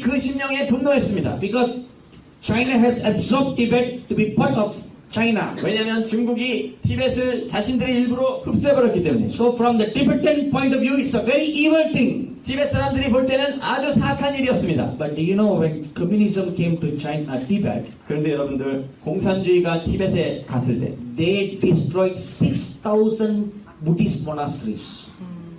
그 심령에 분노했습니다. Because China has absorbed Tibet to be part of China. 왜냐하면 중국이 티벳을 자신들의 일부로 흡수해버렸기 때문에. So from the Tibetan point of view, it's a very evil thing. 티벳 사람들이 볼 때는 아주 사악한 일이었습니다. But do you know when communism came to China, Tibet, 그런데 여러분들 공산주의가 티벳에 갔을 때 they destroyed 6,000 Buddhist monasteries.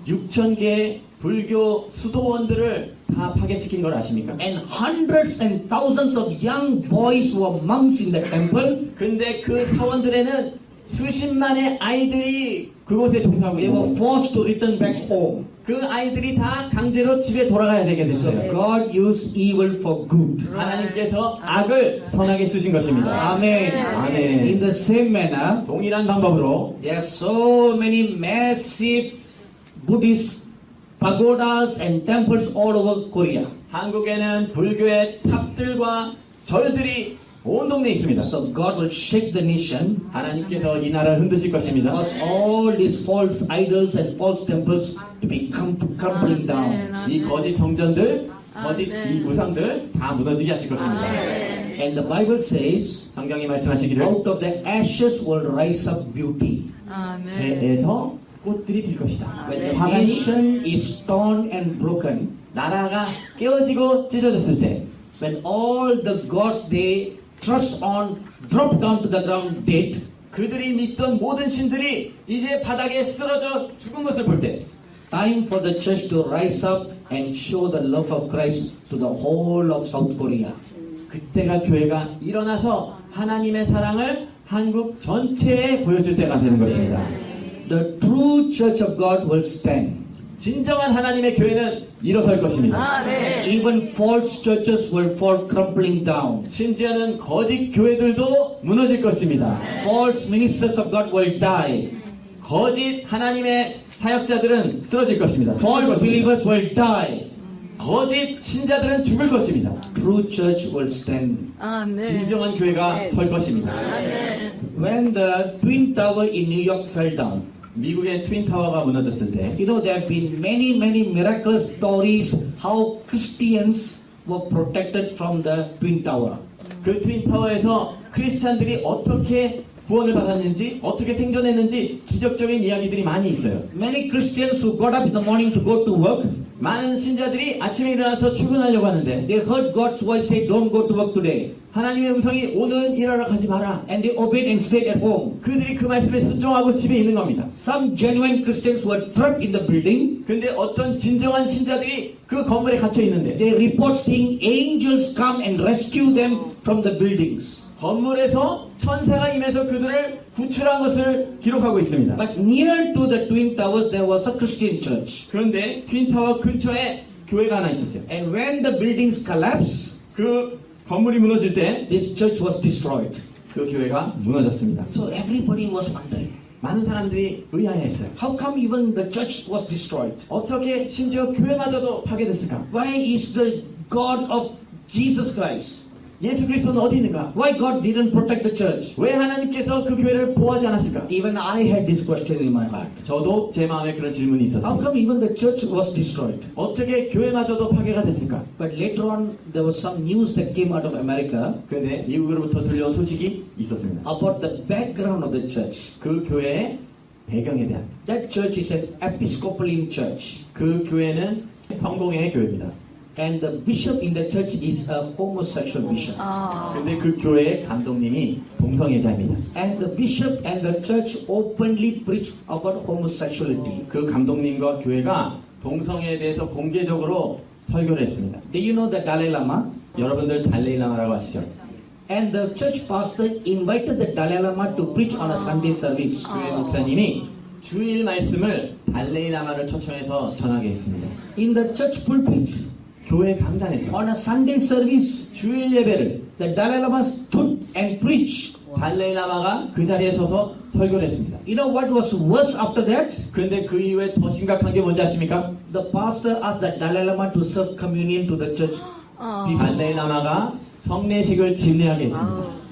6,000개의 불교 수도원들을 다 파괴시킨 걸 아십니까? And hundreds and thousands of young boys were monks in the temple. 근데 그 사원들에는 수십만의 아이들이 그곳에 종사하고 They were 있고 forced to return back home. 그 아이들이 다 강제로 집에 돌아가야 되게 So 됐어요. God used evil for good. 하나님께서 악을 선하게 쓰신 것입니다. Amen. 아멘. In the same manner, 동일한 방법으로 there are so many massive Buddhist pagodas and temples all over Korea. 한국에는 불교의 탑들과 절들이 온 동네에 있습니다. So God will shake the nation 하나님께서 이 나라를 흔드실 것입니다. because all these false idols and false temples to be crumbling down. 이 거짓 성전들, 거짓 이 우상들 다 무너지게 하실 것입니다. And the Bible says, 성경이 말씀하시기를 out of the ashes will rise up beauty. 재에서 꽃들이 필 것이다. When the 화관이 nation is torn and broken, 나라가 깨어지고 찢어졌을 때 when all the gods they trust on drop down to the ground dead, 그들이 믿던 모든 신들이 이제 바닥에 쓰러져 죽은 것을 볼 때 time for the church to rise up and show the love of Christ to the whole of South Korea. 그때가 교회가 일어나서 하나님의 사랑을 한국 전체에 보여줄 때가 되는 것입니다. The true church of God will stand. 진정한 하나님의 교회는 일어설 것입니다. Even false churches will fall crumbling down. 심지어는 거짓 교회들도 무너질 것입니다. False ministers of God will die. 거짓 하나님의 사역자들은 쓰러질 것입니다. False believers will die. 거짓 신자들은 죽을 것입니다. True church will stand. 진정한 교회가 설 것입니다. When the Twin Tower in New York fell down, 미국의 트윈타워가 무너졌을 때 you know there have been many miraculous stories how Christians were protected from the Twin Tower. 그 트윈타워에서 크리스찬들이 어떻게 구원을 받았는지 어떻게 생존했는지 기적적인 이야기들이 많이 있어요. Many Christians who got up in the morning to go to work, 많은 신자들이 아침에 일어나서 출근하려고 하는데 they heard God's voice say, "Don't go to work today," 하나님의 음성이 오늘은 일하러 가지 마라. and they obeyed and stayed at home. 그들이 그 말씀에 순종하고 집에 있는 겁니다. Some genuine Christians were trapped in the building. 근데 어떤 진정한 신자들이 그 건물에 갇혀 있는데 They report seeing angels come and rescue them from the buildings. 건물에서 천사가 임해서 그들을 구출한 것을 기록하고 있습니다. But near to the Twin Towers there was a Christian church. 그런데 트윈타워 근처에 교회가 하나 있었어요. And when the buildings collapsed, 그 건물이 무너질 때 그 this church was destroyed. 교회가 무너졌습니다. So everybody was wondering, 많은 사람들이 의아해했어요. how come even the church was destroyed? 어떻게 심지어 교회마저도 파괴됐을까? Why is the God of Jesus Christ? 예수 그리스도는 어디 있는가? Why God didn't protect the church? 왜 하나님께서 그 교회를 보호하지 않았을까? Even I had this question in my heart. 저도 제 마음에 그런 질문이 How 있었습니다. come even the church was destroyed? 어떻게 교회마저도 파괴가 됐을까? But later on, there was some news that came out of America 그런데 미국으로부터 들려온 소식이 있었습니다. about the background of the church. 그 교회의 배경에 대한. That church is an Episcopalian church. 그 교회는 성공회의 교회입니다. And the bishop in the church is a homosexual bishop. 근데 그 교회의 감독님이 동성애자입니다. And the bishop and the church openly preach about homosexuality. 그 감독님과 교회가 동성애에 대해서 공개적으로 설교를 했습니다. Do you know the Dalai Lama? 여러분들 달레이라마라고 아시죠? And the church pastor invited the Dalai Lama to preach on a Sunday service. 교회 목사님이 주일 말씀을 달레이라마를 초청해서 전하게 했습니다. In the church pulpit, 교회 강단에서 on a Sunday service, 주일 예배를 the Dalai Lama stood and preached. 달레이라마가 그 자리에 서서 설교를 했습니다. You know what was worse after that? 그런데 그 이후에 더 심각한 게 뭔지 아십니까? The pastor asked the Dalai Lama to serve communion to the church. 달레이라마가 성례식을 진행하게 했습니다.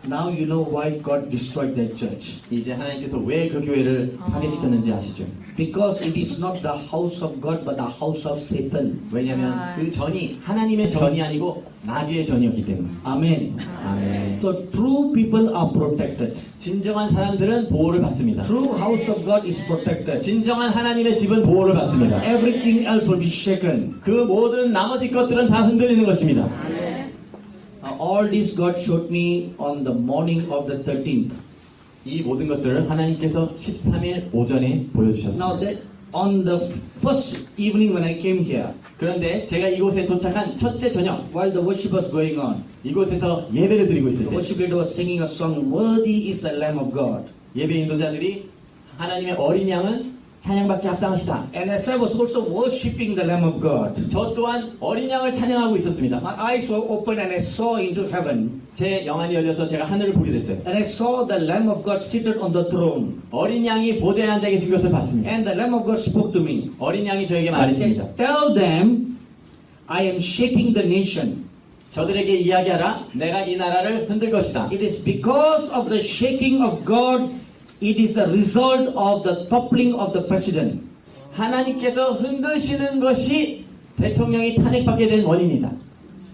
Now you know why God destroyed that church. 이제 하나님께서 왜 그 교회를 파괴시켰는지 아시죠? Because it is not the house of God but the house of Satan. 왜냐하면 그 전이 하나님의 전이 아니고 마귀의 전이었기 때문에. Amen. 아멘. So true people are protected. 진정한 사람들은 보호를 받습니다. True house of God is protected. 진정한 하나님의 집은 보호를 받습니다. Everything else will be shaken. 그 모든 나머지 것들은 다 흔들리는 것입니다. All this God showed me on the morning of the 13th. 이 모든 것들을 하나님께서 13일 오전에 Now 보여주셨습니다. that on the first evening when I came here, 그런데 제가 이곳에 도착한 첫째 저녁, while the worship was going on, 이곳에서 예배를 드리고 있을 the 때 worship leader was singing a song, "Worthy is the Lamb of God." 예배 인도자들이 하나님의 어린 양은 찬양받기 합당하시다. And as I was also worshiping the Lamb of God, 저 또한 어린 양을 찬양하고 있었습니다. my eyes were open and I saw into heaven. 제 영안이 열려서 제가 하늘을 보게 됐어요. And I saw the Lamb of God seated on the throne. 어린 양이 보좌에 앉아 계신 것을 봤습니다. And the Lamb of God spoke to me. 어린 양이 저에게 And 말했습니다. said, "Tell them, I am shaking the nation. 저들에게 이야기하라. 내가 이 나라를 흔들 것이다. It is because of the shaking of God, it is the result of the toppling of the president." 하나님께서 흔드시는 것이 대통령이 탄핵받게 된 원인이다.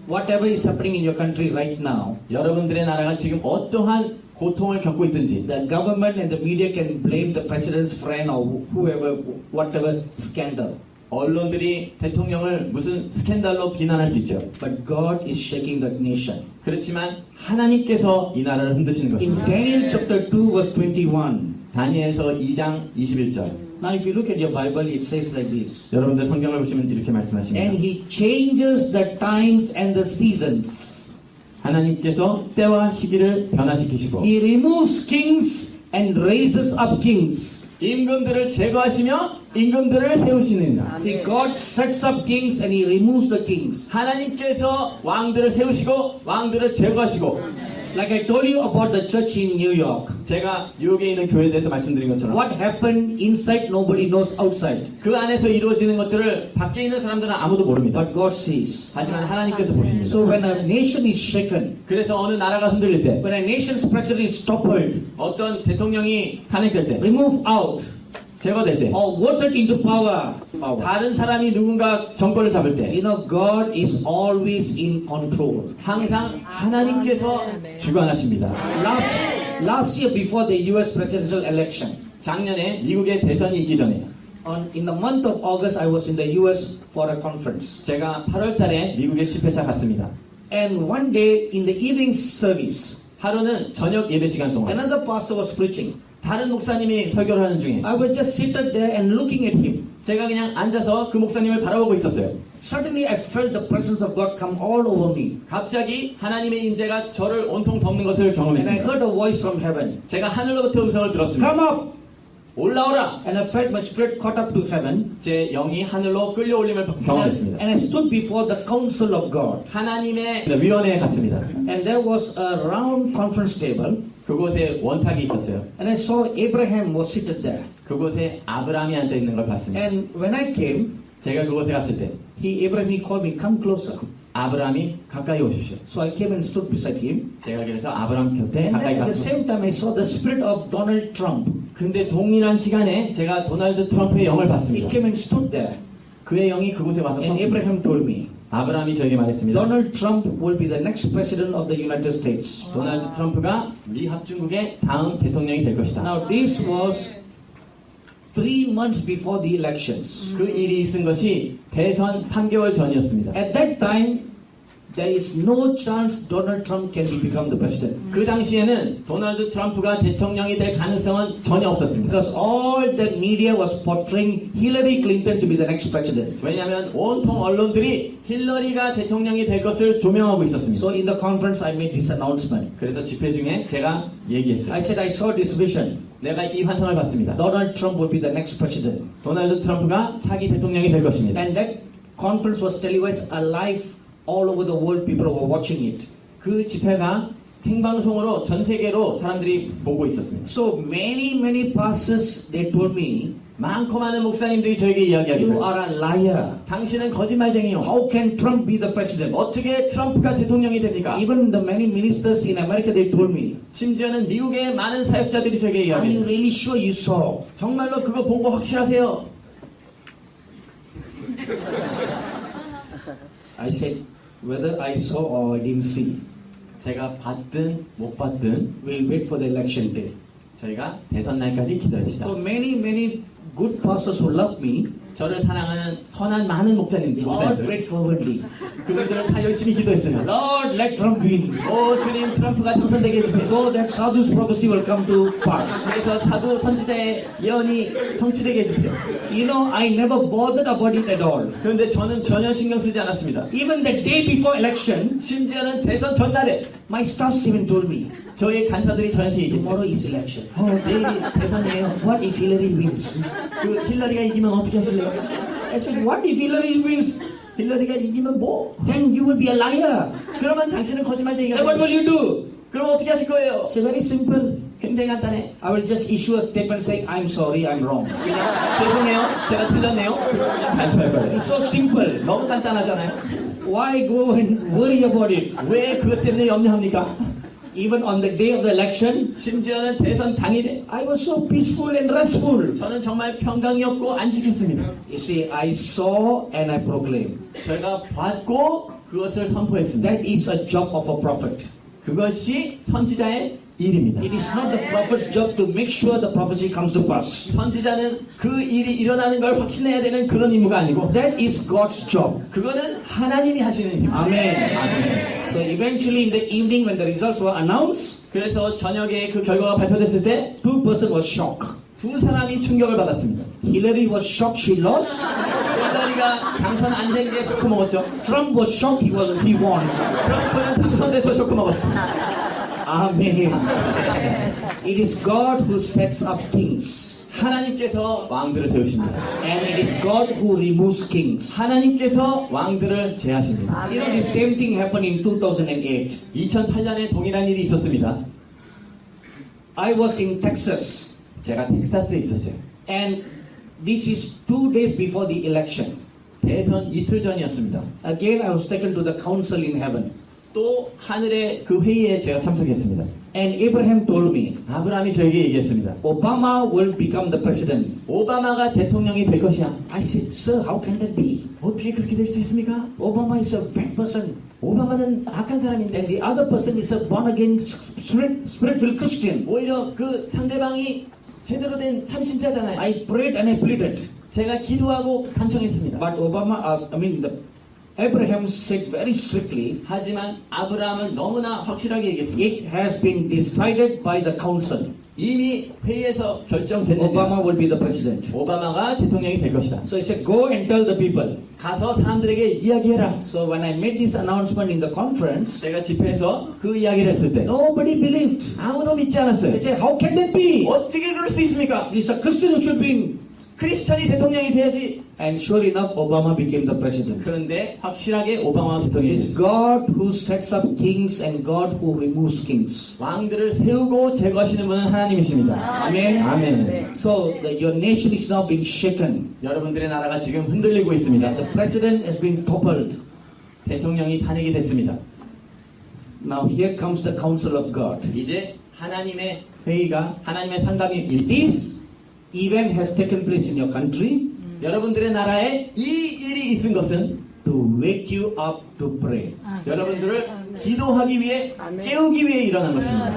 Whatever is happening in your country right now, 여러분들의 나라가 지금 어떠한 고통을 겪고 있든지 the government and the media can blame the president's friend or whoever, whatever scandal. 언론들이 대통령을 무슨 스캔들로 비난할 수 있죠. But God is shaking the nation. 그렇지만 하나님께서 이 나라를 흔드시는 In 것입니다. Daniel chapter 2 verse 21, 다니엘서 2장 21절. now if you look at your Bible, it says like this. 여러분들 성경을 보시면 이렇게 And 말씀하십니다. he changes the times and the seasons. 하나님께서 때와 시기를 변화시키시고 He removes kings and raises up kings. 임금들을 제거하시며 임금들을 세우시느니라. See, God sets up kings and he removes the kings. 하나님께서 왕들을 세우시고 왕들을 제거하시고 Like I told you about the church in New York. 제가 뉴욕에 있는 교회에 대해서 말씀드린 것처럼 What happened inside, nobody knows outside. 그 안에서 이루어지는 것들을 밖에 있는 사람들은 아무도 모릅니다. But God sees. 하지만 하나님께서 보십니다. So when a nation is shaken, 그래서 어느 나라가 흔들릴 때 when a nation's president is toppled, 어떤 대통령이 탄핵될 때 removed out, 제거될 때 or voted into power, 다른 사람이 누군가 정권을 잡을 때 you know, God is always in control. 항상 하나님께서 주관하십니다. Last year before the US presidential election, 작년에 미국의 대선이 있기 전에 in the month of August, I was in the US for a conference. 제가 8월 달에 미국에 집회차 갔습니다. And one day in the evening service, 하루는 저녁 예배 시간 동안 another pastor was preaching. 다른 목사님이 설교를 하는 중에 I was just seated there and looking at him. 제가 그냥 앉아서 그 목사님을 바라보고 있었어요. Suddenly I felt the presence of God come all over me. 갑자기 하나님의 임재가 저를 온통 덮는 것을 And I 경험했습니다. heard a voice from heaven. 제가 하늘로부터 음성을 들었습니다. Come up! 올라오라! And I felt my spirit caught up to heaven. 제 영이 하늘로 끌려올림을 경험했습니다. And I stood before the council of God. 하나님의 위원회에 갔습니다. And there was a round conference table. 그곳에 원탁이 있었어요. And I saw Abraham was seated there. 그곳에 아브라함이 앉아 있는 걸 봤습니다. And when I came, 제가 그곳에 갔을 때 Abraham called me, come closer. 아브라함이 가까이 오십시오. So I came and stood beside him. 제가 그래서 아브라함 곁에 And 가까이 then at the 갔습니다. same time I saw the spirit of Donald Trump. 근데 동일한 시간에 제가 도널드 트럼프의 영을 He 봤습니다. came and stood there. 그의 영이 그곳에 와서 And 섰습니다. Abraham told me, 아브라함이 저에게 말했습니다. Donald Trump will be the next president of the United States. 도널드 트럼프가 미 합중국의 다음 대통령이 될 것이다. Now this was 3 months before the elections. 그 일이 있은 것이 대선 3개월 전이었습니다. At that time, there is no chance Donald Trump can become the president. 그 당시에는 도널드 트럼프가 대통령이 될 가능성은 전혀 없었습니다. Because all the media was portraying Hillary Clinton to be the next president. 왜냐하면 온통 언론들이 힐러리가 대통령이 될 것을 조명하고 있었습니다. So in the conference, I made this announcement. 그래서 집회 중에 제가 얘기했어요. I said I saw this vision. 내가 이 환상을 봤습니다. Donald Trump will be the next president. 도널드 트럼프가 차기 대통령이 될 것입니다. And that conference was televised live all over the world. People were watching it. 그 집회가 생방송으로 전 세계로 사람들이 보고 있었습니다. So many pastors, they told me, 많고 많은 목사님들이 저에게 You 이야기하기를 are a liar. 당신은 거짓말쟁이요. How can Trump be the president? 어떻게 트럼프가 대통령이 됩니까? Even the many ministers in America, they told me, 심지어는 미국의 많은 사역자들이 저에게 are you 이야기해요. really sure you saw? 정말로 그거 본 거 확실하세요? I said, whether I saw or I didn't see, 제가 봤든 못 봤든 we'll wait for the election day. 저희가 대선 날까지 기다립시다. So many good pastors who love me, 저를 사랑하는 선한 많은 목자님들, they all 목사님들, prayed fervently. 그분들은 다 열심히 기도했어요. Lord, let Trump win, 오 주님, 트럼프가 당선되게 해주세요. so that Sadhu's prophecy will come to pass. 그래서 사도 선지자의 예언이 성취되게 해주세요. You know, I never bothered about it at all. 그런데 저는 전혀 신경 쓰지 않았습니다. Even the day before election, 심지어는 대선 전날에 my staff even told me, 저희 간사들이 저한테 얘기했어요. tomorrow is election. 내일이 대선이에요. What if Hillary wins? 그 힐러리가 이기면 어떻게 하실래요? I said, what if Hillary wins? 힐러리가 이기면 뭐? Then you will be a liar. 그러면 당신은 거짓말쟁이가 Then what will 돼요. you do? 그럼 어떻게 하실 거예요? It's very simple. 굉장히 간단해. I will just issue a statement saying, I'm sorry, I'm wrong. 그냥 죄송해요. 제가 틀렸네요. 그냥 발표할 거예요. It's so simple. 너무 간단하잖아요. Why go and worry about it? 왜 그것 때문에 염려합니까? Even on the day of the election, 심지어는 대선 당일에 I was so peaceful and restful. 저는 정말 평강이었고 안식했습니다. You see, I saw and I proclaimed. 제가 봤고 그것을 선포했습니다. That is a job of a prophet. 그것이 선지자의 일입니다. It is not the prophet's job to make sure the prophecy comes to pass. 선지자는 그 일이 일어나는 걸 확신해야 되는 그런 임무가 아니고 That is God's job. 그거는 하나님이 하시는 일입니다. Amen. So eventually in the evening when the results were announced, 그래서 저녁에 그 결과가 발표됐을 때 두 two persons were shocked. 사람이 충격을 받았습니다. Hillary was shocked she lost. 힐러리가 당선 안 된 게 쇼크 먹었죠. Trump was shocked he won. 트럼프는 당선돼서 쇼크 먹었습니다. Amen. It is God who sets up kings. 하나님께서 왕들을 세우십니다. And it is God who removes kings. 하나님께서 왕들을 제하십니다. You know, the same thing happened in 2008. 2008년에 동일한 일이 있었습니다. I was in Texas, 제가 텍사스에 있었어요. and this is 2 days before the election. 대선 이틀 전이었습니다. Again, I was taken to the council in heaven. 또 하늘의 그 회의에 제가 참석했습니다. And Abraham told me, 아브라함이 저에게 얘기했습니다. Obama will become the president. 오바마가 대통령이 될 것이야. I said, sir, how can that be? 어떻게 그렇게 될 수 있습니까? Obama is a bad person. 오바마는 악한 사람인데 And the other person is a born-again, spirit-filled Christian. 오히려 그 상대방이 제대로 된 참신자잖아요. I prayed and I pleaded. 제가 기도하고 간청했습니다. But Abraham said very strictly, 하지만 아브라함은 너무나 확실하게 얘기했습니다. it has been decided by the council. 이미 회의에서 결정됐는데 Obama will be the president. 오바마가 대통령이 될 것이다. So he said, go and tell the people. 가서 사람들에게 이야기해라. So when I made this announcement in the conference, 제가 집회에서 그 이야기를 했을 때 nobody believed. 아무도 믿지 않았어요. They said, how can that be? 어떻게 그럴 수 있습니까? He's a Christian who should be. 크리스천이 대통령이 돼야지. And sure enough, Obama became the president. 그런데 확실하게 오바마가 It 대통령이 is 됐어요. God who sets up kings and God who removes kings. 왕들을 세우고 제거하시는 분은 하나님이십니다. Amen. 아멘. So your nation is now being shaken. 여러분들의 나라가 지금 흔들리고 있습니다. The president has been toppled. 대통령이 탄핵이 됐습니다. Now here comes the counsel of God. 이제 하나님의 회의가 하나님의 상담이 있습니다. This event has taken place in your country 여러분들의 나라에 이 일이 있은 것은 to wake you up to pray. 여러분들을 기도하기 위해 깨우기 위해 일어난 것입니다.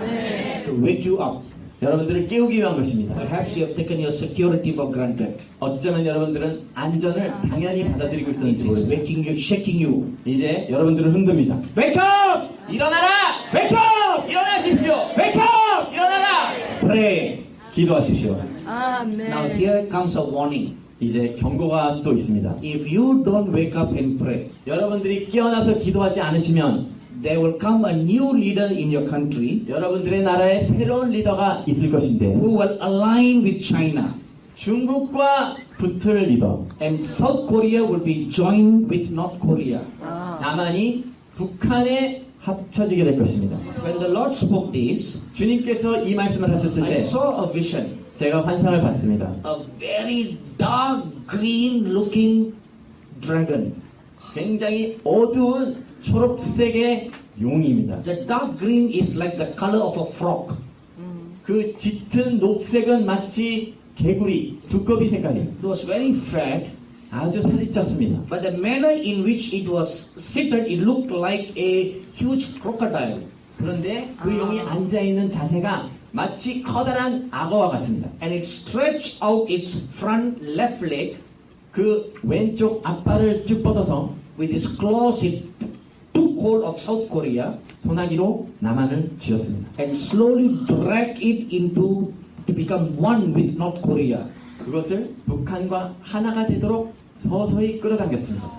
To wake you up. 여러분들을 깨우기 위한 것입니다. Perhaps you have taken your security for granted. 어쩌면 여러분들은 안전을 당연히 받아들이고 This 있었는지 is 모르겠어요. waking you, shaking you. 이제 여러분들을 흔듭니다. Wake up! 일어나라! Wake up! 일어나십시오! Wake up! 일어나라! Pray. 기도하십시오. Now here comes a warning. 이제 경고가 또 있습니다. If you don't wake up and pray, 여러분들이 깨어나서 기도하지 않으시면 there will come a new leader in your country 여러분들의 나라에 새로운 리더가 있을 것인데 who will align with China. 중국과 붙을 리더, And South Korea will be joined with North Korea. 남한이 북한에 합쳐지게 될 것입니다. When the Lord spoke this, 주님께서 이 말씀을 하셨을 I 때 saw a vision. 제가 환상을 봤습니다. a very dark green looking dragon. 굉장히 어두운 초록색의 용입니다. The dark green is like the color of a frog. 그 짙은 녹색은 마치 개구리, 두꺼비 색깔이에요. It was very fat, 아주 살이 쪘습니다. but the manner in which it was seated, it looked like a huge crocodile. 그런데 그 용이 앉아있는 자세가 마치 커다란 악어와 같습니다. And it stretched out its front left leg. 그 왼쪽 앞발을 쭉 뻗어서 With its claws, it took hold of South Korea 소나기로 남한을 쥐었습니다. and slowly dragged it into to become one with North Korea. 그것을 북한과 하나가 되도록 서서히 끌어당겼습니다.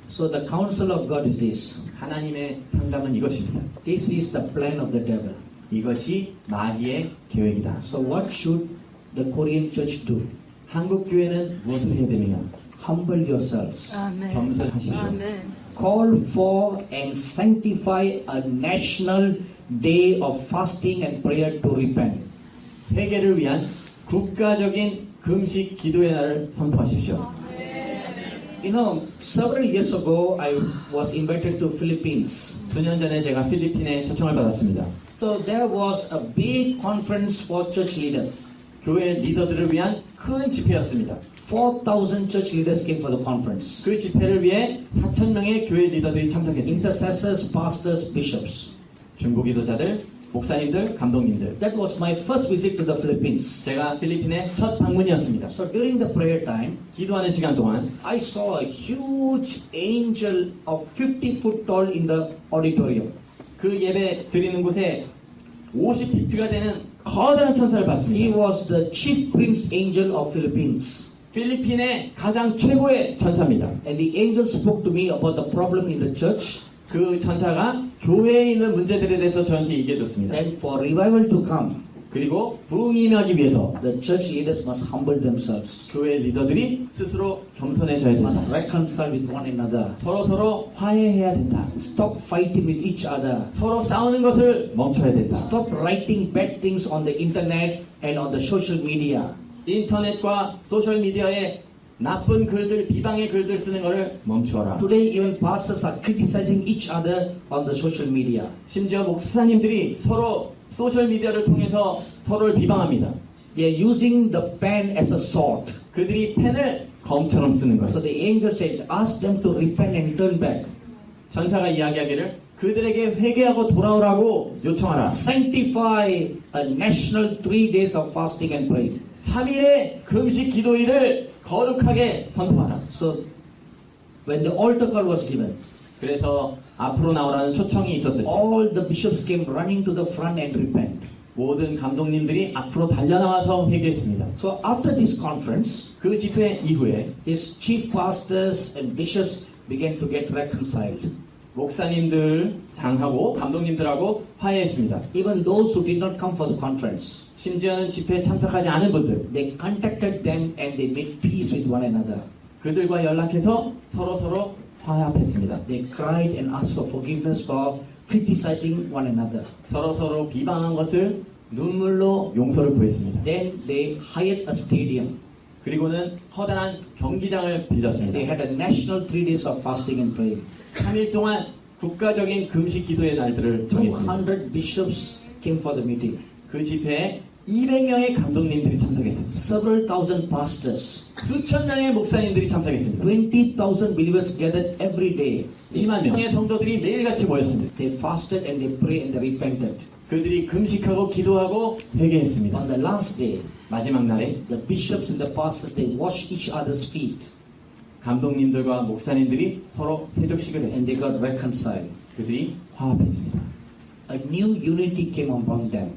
So the counsel of God is this. 하나님의 상담은 이것입니다. This is the plan of the devil. 이것이 마귀의 계획이다. So what should the Korean church do? 한국 교회는 무엇을 해야 되느냐? Humble yourselves. 아멘. 겸손하십시오. 아멘. Call for and sanctify a national day of fasting and prayer to repent. 회개를 위한 국가적인 금식 기도의 날을 선포하십시오. You know, several years ago, I was invited to Philippines. 수년 전에 제가 필리핀에 초청을 받았습니다. So there was a big conference for church leaders. 교회 리더들을 위한 큰 집회였습니다. 4,000 church leaders came for the conference. 그 집회를 위해 4,000명의 교회 리더들이 참석했습니다. Intercessors, pastors, bishops. 중보기도자들, 목사님들, 감독님들. That was my first visit to the Philippines. 제가 필리핀의 첫 방문이었습니다. So during the prayer time, 기도하는 시간 동안 I saw a huge angel of 50 foot tall in the auditorium. 그 예배 드리는 곳에 50피트가 되는 커다란 천사를 He 봤습니다. was the chief prince angel of Philippines. 필리핀의 가장 최고의 천사입니다. And the angel spoke to me about the problem in the church. 그 천사가 교회에 있는 문제들에 대해서 저한테 얘기해 줬습니다. Then for revival to come, 그리고 부흥이 임하기 위해서 the church leaders must humble themselves, 교회 리더들이 스스로 겸손해져야 must 된다. reconcile with one another, 서로 화해해야 된다. stop fighting with each other, 서로 싸우는 것을 멈춰야 된다. stop writing bad things on the internet and on the social media. 인터넷과 소셜 미디어에 나쁜 글들, 비방의 글들 쓰는 것을 멈추어라. Today even pastors are criticizing each other on the social media. 심지어 목사님들이 서로 소셜 미디어를 통해서 서로를 비방합니다. They are using the pen as a sword. 그들이 펜을 검처럼 쓰는 So 거예요. the angel said, ask them to repent and turn back. 전사가 이야기하기를 그들에게 회개하고 돌아오라고 요청하라. Sanctify a national 3 days of fasting and prayer. 3일의 금식 기도일을 거룩하게 선포하라. So when the altar call was given, 그래서 앞으로 나오라는 초청이 있었을 때 all the bishops came running to the front and repent. 모든 감독님들이 앞으로 달려나와서 회개했습니다. So after this conference, 그 집회 이후에 his chief pastors and bishops began to get reconciled. 목사님들, 장하고 감독님들하고 화해했습니다. Even those who did not come for the conference, 심지어는 집회에 참석하지 않은 분들, they contacted them and they made peace with one another. 그들과 연락해서 서로 화합했습니다. They cried and asked for forgiveness for criticizing one another. 서로 비방한 것을 눈물로 용서를 구했습니다. Then they hired a stadium. 그리고는 커다란 경기장을 They 빌렸습니다. had a national 3 days of fasting and praying. 3일 동안 국가적인 금식 기도의 날들을 정했습니다. 200 bishops came for the meeting. 그 집회에 200명의 감독님들이 참석했습니다. Several thousand pastors. 수천 명의 목사님들이 참석했습니다. 20,000 believers gathered every day. 2만 명의 성도들이 매일같이 모였습니다. They fasted and they prayed and they repented. 그들이 금식하고 기도하고 회개했습니다. On the last day, 마지막 날에 the bishops and the pastors, they washed each other's feet 감독님들과 목사님들이 서로 세족식을 and 했습니다. they got reconciled. 그들이 화합했습니다. A new unity came among them.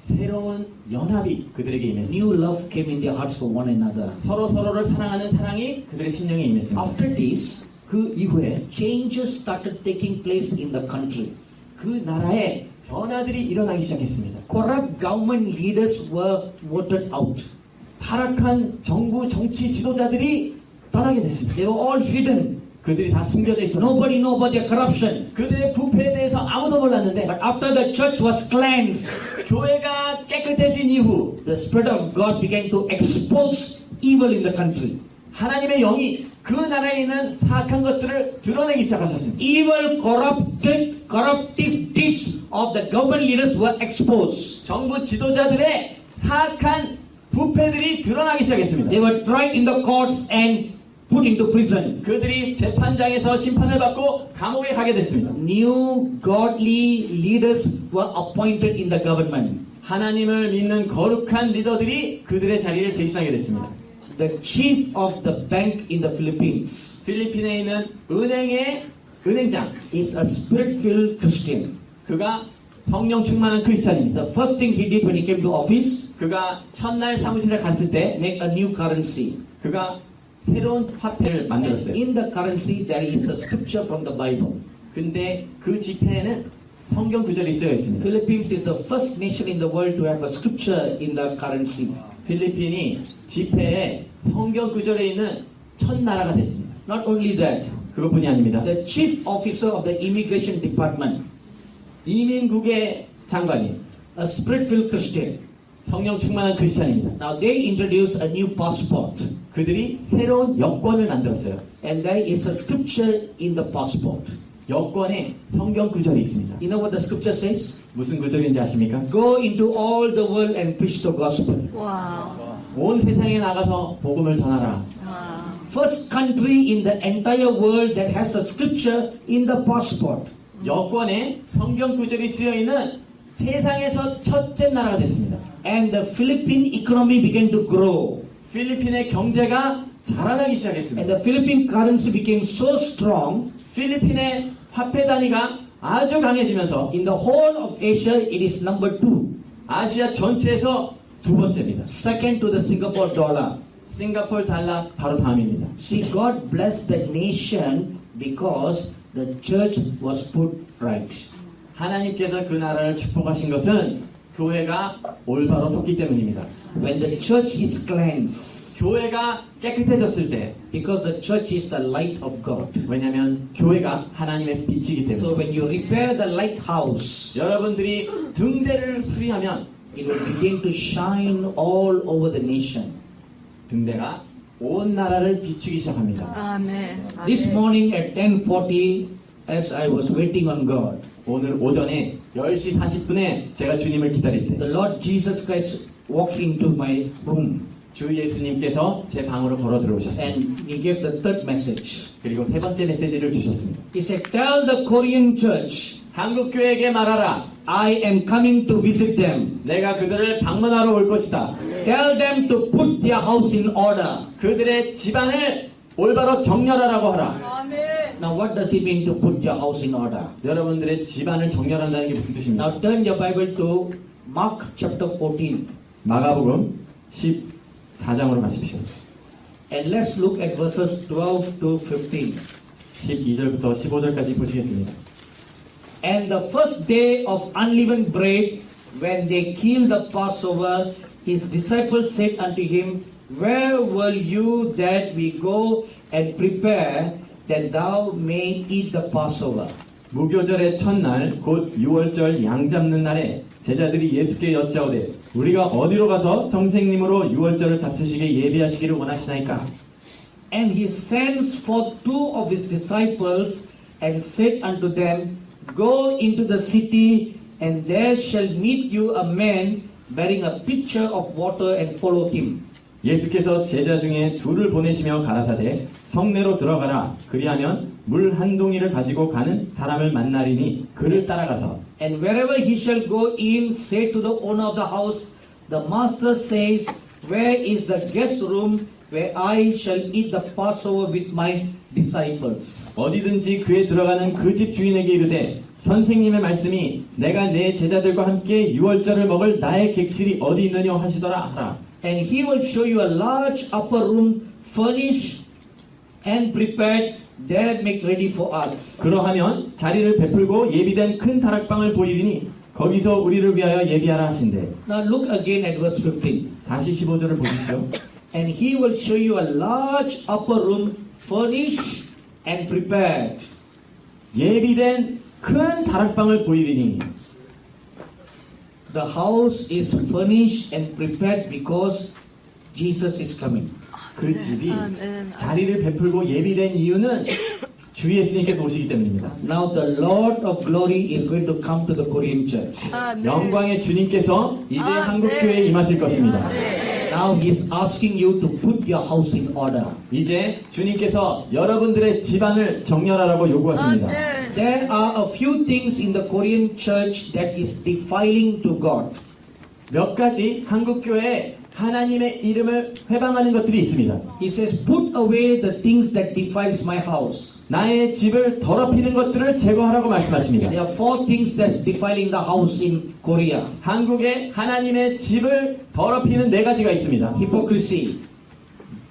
새로운 연합이 그들에게 임했습니다. New love came in their hearts for one another. 서로를 사랑하는 사랑이 그들의 심령에 임했습니다. After this, 그 이후에 changes started taking place in the country. 그 나라에 변화들이 일어나기 시작했습니다. Corrupt government leaders were voted out. 타락한 정부 정치 지도자들이 떠나게 됐습니다. They were all hidden. 그들이 다 숨겨져 있었습니다. Nobody knew about their corruption. 그들의 부패에 대해서 아무도 몰랐는데 But after the church was cleansed, 교회가 깨끗해진 이후 the Spirit of God began to expose evil in the country. 하나님의 영이 그 나라에 있는 사악한 것들을 드러내기 시작하셨습니다. Evil, corruptive deeds of the government leaders were exposed. 정부 지도자들의 사악한 부패들이 드러나기 시작했습니다. They were tried in the courts and put into prison. 그들이 재판장에서 심판을 받고 감옥에 가게 됐습니다. New godly leaders were appointed in the government. 하나님을 믿는 거룩한 리더들이 그들의 자리를 대신하게 됐습니다. The chief of the bank in the Philippines 필리핀에 있는 은행의 은행장, is a spirit-filled Christian. 그가 성령 충만한 크리스찬입니다. The first thing he did when he came to office, 그가 첫날 사무실에 갔을 때 make a new currency. 그가 새로운 화폐를 And 만들었어요. in the currency there is a scripture from the Bible. 근데 그 지폐에는 성경 구절이 쓰여 있습니다. Philippines is the first nation in the world to have a scripture in the currency. 필리핀이 지폐에 성경 구절에 있는 첫 나라가 됐습니다. Not only that, 그것뿐이 아닙니다. the chief officer of the immigration department, 이민국의 장관이 a spirit-filled Christian. 성령 충만한 크리스찬입니다. Now they introduced a new passport, 그들이 새로운 여권을 만들었어요. and there is a scripture in the passport. 여권에 성경 구절이 있습니다. You know what the scripture says? 무슨 구절인지 아십니까? Go into all the world and preach the gospel. Wow. 온 세상에 나가서 복음을 전하라. Wow. First country in the entire world that has a scripture in the passport. 여권에 성경 구절이 쓰여 있는 세상에서 첫째 나라가 됐습니다. And the Philippine economy began to grow. 필리핀의 경제가 자라나기 And 시작했습니다. the Philippine currency became so strong, 필리핀의 화폐 단위가 아주 강해지면서 in the whole of Asia it is number 2. 아시아 전체에서 두 번째입니다. Second to the Singapore dollar. 싱가포르 달러 바로 다음입니다. See, God blessed the nation because the church was put right. 하나님께서 그 나라를 축복하신 것은 교회가 올바로 섰기 때문입니다. When the church is cleansed, 교회가 깨끗해졌을 때, because the church is the light of God. 왜냐하면 교회가 하나님의 빛이기 So 때문에. when you repair the lighthouse, 여러분들이 등대를 수리하면 it will begin to shine all over the nation. 등대가 온 나라를 비추기 시작합니다. Amen. This morning at 10:40, as I was waiting on God, 오늘 오전에 10시 40분에 제가 주님을 기다릴 때 the Lord Jesus Christ walked into my room 주 예수님께서 제 방으로 걸어 들어오셨습니다. and He gave the third message. 그리고 세 번째 메시지를 주셨습니다. He said, "Tell the Korean church, 한국 교회에게 말하라. I am coming to visit them. 내가 그들을 방문하러 올 것이다. Tell them to put their house in order." 그들의 집안을 올바로 정렬하라고 하라. Amen. Now, what does it mean to put your house in order? 여러분들의 집안을 정렬한다는 게 무슨 뜻입니까? Now, turn your Bible to Mark chapter 14, 마가복음 14장으로 가십시오. and let's look at verses 12 to 15. 12절부터 15절까지 보시겠습니다. And the first day of unleavened bread, when they killed the Passover, his disciples said unto him, Where will you that we go and prepare, that thou may eat the Passover? 무교절의 첫날 곧 6월절 양 잡는 날에 제자들이 예수께 여짜오되 우리가 어디로 가서 선생님으로 6월절을 잡수시게 예비하시기를 원하시나이까? And he sends forth two of his disciples, and said unto them, Go into the city, and there shall meet you a man bearing a pitcher of water, and follow him. 예수께서 제자 중에 둘을 보내시며 가라사대 성내로 들어가라. 그리하면 물 한 동이를 가지고 가는 사람을 만나리니 그를 따라가서 And wherever he shall go in, say to the owner of the house, The master says, Where is the guest room where I shall eat the Passover with my disciples? 어디든지 그에 들어가는 그 집 주인에게 이르되 선생님의 말씀이 내가 내 제자들과 함께 유월절을 먹을 나의 객실이 어디 있느냐 하시더라 하라. And he will show you a large upper room, furnished and prepared, there make ready for us. 그러하면 자리를 베풀고 예비된 큰 다락방을 보이리니 거기서 우리를 위하여 예비하라 하신대. Now look again at verse 15. 다시 15절을 보십시오. And he will show you a large upper room, furnished and prepared. 예비된 큰 다락방을 보이리니 The house is furnished and prepared because Jesus is coming. 그 집이 자리를 베풀고 예비된 이유는 주 예수님께서 오시기 때문입니다. Now the Lord of glory is going to come to the Korean church. 영광의 주님께서 이제 한국교회에 임하실 것입니다. Now he is asking you to put your house in order. 이제 주님께서 여러분들의 집안을 정렬하라고 요구하십니다. There are a few things in the Korean church that is defiling to God. 몇 가지 한국교회에 하나님의 이름을 회방하는 것들이 있습니다. He says, put away the things that defiles my house. 나의 집을 더럽히는 것들을 제거하라고 말씀하십니다. There are four things that's defiling the house in Korea. 한국에 하나님의 집을 더럽히는 네 가지가 있습니다. Hypocrisy,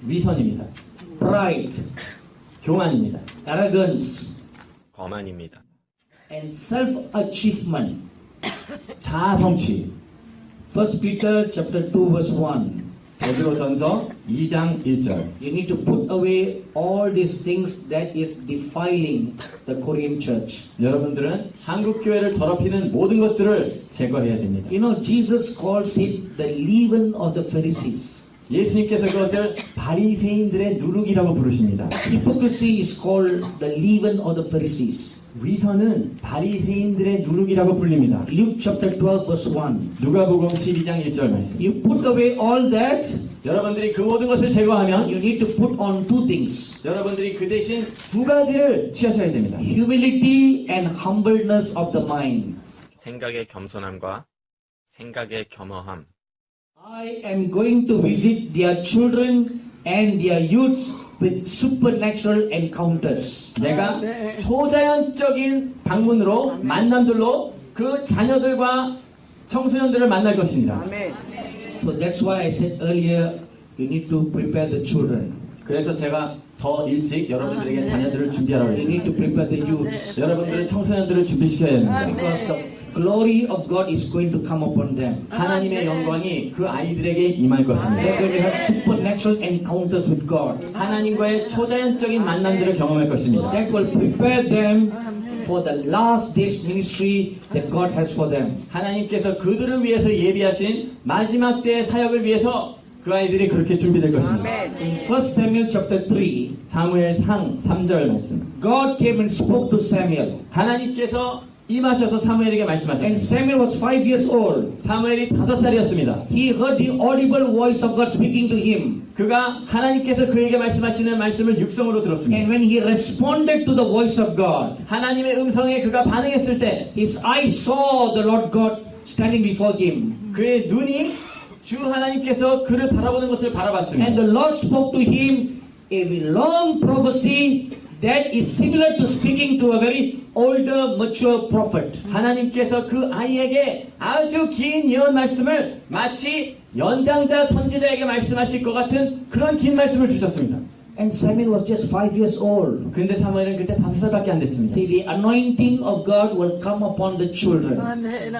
위선입니다. pride, 교만입니다. arrogance, 거만입니다. and self-achievement. 자아 성취. 1 Peter chapter 2 verse 1. 베드로전서 2장 1절. You need to put away all these things that is defiling the Korean church. 여러분들은 한국 교회를 더럽히는 모든 것들을 제거해야 됩니다. You know, Jesus calls it the leaven of the Pharisees. 예수님께서 그것을 바리새인들의 누룩이라고 부르십니다. Hypocrisy is called the leaven of the Pharisees. 위선은 바리새인들의 누룩이라고 불립니다. Luke chapter 12 verse 1. 누가복음 12장 1절 말씀. You put away all that, 여러분들이 그 모든 것을 제거하면 you need to put on two things. 여러분들이 그 대신 두 가지를 취하셔야 됩니다. Humility and humbleness of the mind. 생각의 겸손함과 생각의 겸허함. I am going to visit their children and their youths with supernatural encounters. 내가 초자연적인 방문으로 만남들로 그 자녀들과 청소년들을 만날 것입니다. So that's why I said earlier, you need to prepare the children. 그래서 제가 더 일찍 여러분들에게 자녀들을 준비하라고 You need 했습니다. to prepare the youths. 여러분들은 청소년들을 준비시켜야 됩니다. Because the glory of God is going to come upon them. 하나님의 영광이 그 아이들에게 임할 They're 것입니다. going to have supernatural encounters with God. 하나님과의 초자연적인 만남들을 경험할 것입니다. That will prepare them for the last days ministry that God has for them. 하나님께서 그들을 위해서 예비하신 마지막 때의 사역을 위해서 그 아이들이 그렇게 준비될 것입니다. In 1 Samuel chapter 3, 사무엘상 3절 말씀. God came and spoke to Samuel. 하나님께서 임하셔서 사무엘에게 And 말씀하셨습니다. Samuel was 5 years old. 사무엘이 5살이었습니다. He heard the audible voice of God speaking to him. 그가 하나님께서 그에게 말씀하시는 말씀을 육성으로 들었습니다. And when he responded to the voice of God, 하나님의 음성에 그가 반응했을 때 his eyes saw the Lord God standing before him. 그의 눈이 주 하나님께서 그를 바라보는 것을 And 바라봤습니다. the Lord spoke to him a long prophecy that is similar to speaking to a very older, mature prophet. 하나님께서 그 아이에게 아주 긴 예언 말씀을 마치 연장자 선지자에게 말씀하실 것 같은 그런 긴 말씀을 주셨습니다. And Samuel was just 5 years old. 근데 사무엘은 그때 5살밖에 안 됐습니다. See, the anointing of God will come upon the children.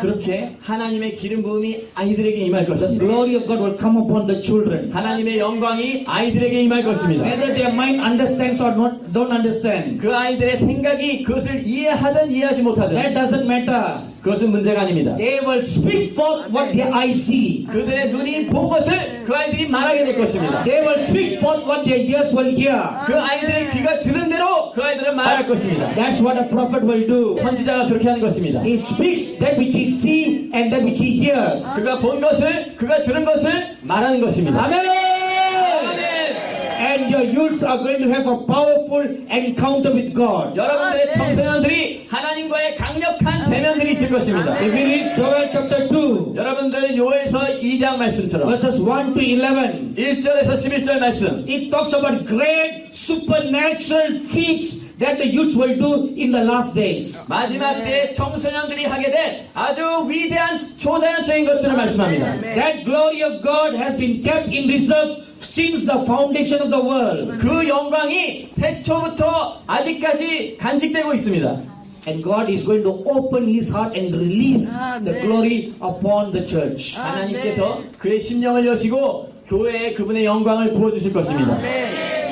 그렇게 하나님의 기름 부음이 아이들에게 임할 The 것입니다. glory of God will come upon the children. 하나님의 영광이 아이들에게 임할 것입니다. Whether their mind understands or not, don't understand, 그 아이들의 생각이 그것을 이해하든 이해하지 못하든 that doesn't matter. 그것은 문제가 아닙니다. They will speak forth what their eyes see. 그들의 눈이 본 것을 그 아이들이 말하게 될 것입니다. They will speak forth what their ears will hear. 그 아이들의 귀가 들은 대로 그 아이들은 말할 것입니다. That's what a prophet will do. 선지자가 그렇게 하는 것입니다. He speaks that which he sees and that which he hears. 그가 본 것을, 그가 들은 것을 말하는 것입니다. Amen. 아멘. And your youths are going to have a powerful encounter with God. 여러분들의 청소년들이 하나님과의 강력한 대면들이 있을 것입니다. If we read Joel chapter 2, 여러분들 요엘서 2장 말씀처럼 verses 1 to 11, 1절에서 11절 말씀, it talks about great supernatural feats that the youths will do in the last days. 마지막 때에 청소년들이 하게 될 아주 위대한 초자연적인 것들을 말씀합니다. That glory of God has been kept in reserve since the foundation of the world. 그 영광이 태초부터 아직까지 간직되고 있습니다. And God is going to open His heart and release the glory upon the church. 하나님께서 그의 심령을 여시고 교회에 그분의 영광을 부어주실 것입니다.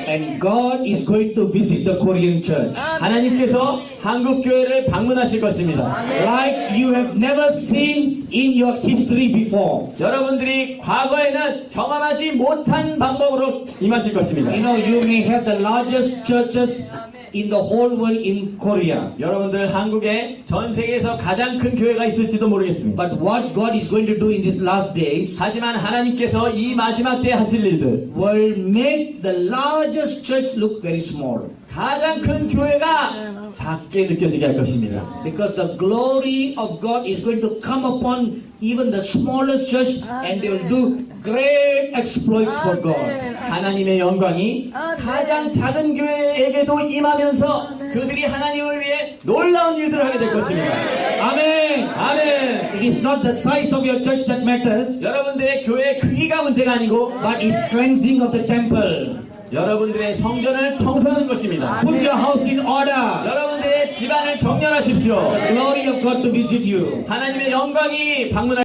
And God is going to visit the Korean church. 하나님께서 한국 교회를 방문하실 것입니다. Like you have never seen in your history before. 여러분들이 과거에는 경험하지 못한 방법으로 임하실 것입니다. You know, you may have the largest churches in the whole world in Korea. 여러분들 한국에 전 세계에서 가장 큰 교회가 있을지도 모르겠습니다. But what God is going to do in these last days 하지만 하나님께서 이 마지막 때 하실 일들, will make the largest church look very small. 가장 큰 교회가 작게 느껴지게 할 것입니다. Because the glory of God is going to come upon even the smallest church and they will do great exploits for God. 하나님의 영광이 가장 작은 교회에게도 임하면서 그들이 하나님을 위해 놀라운 일들을 하게 될 것입니다. Amen. 아멘. It is not the size of your church that matters, 여러분들의 교회 크기가 문제가 아니고 but it's cleansing of the temple. 여러분들의 성전을 청소하는 것입니다. Put your house in order. 여러분들의 집안을 정렬하십시오. The glory of God to visit you. 하나님의 영광이 방문할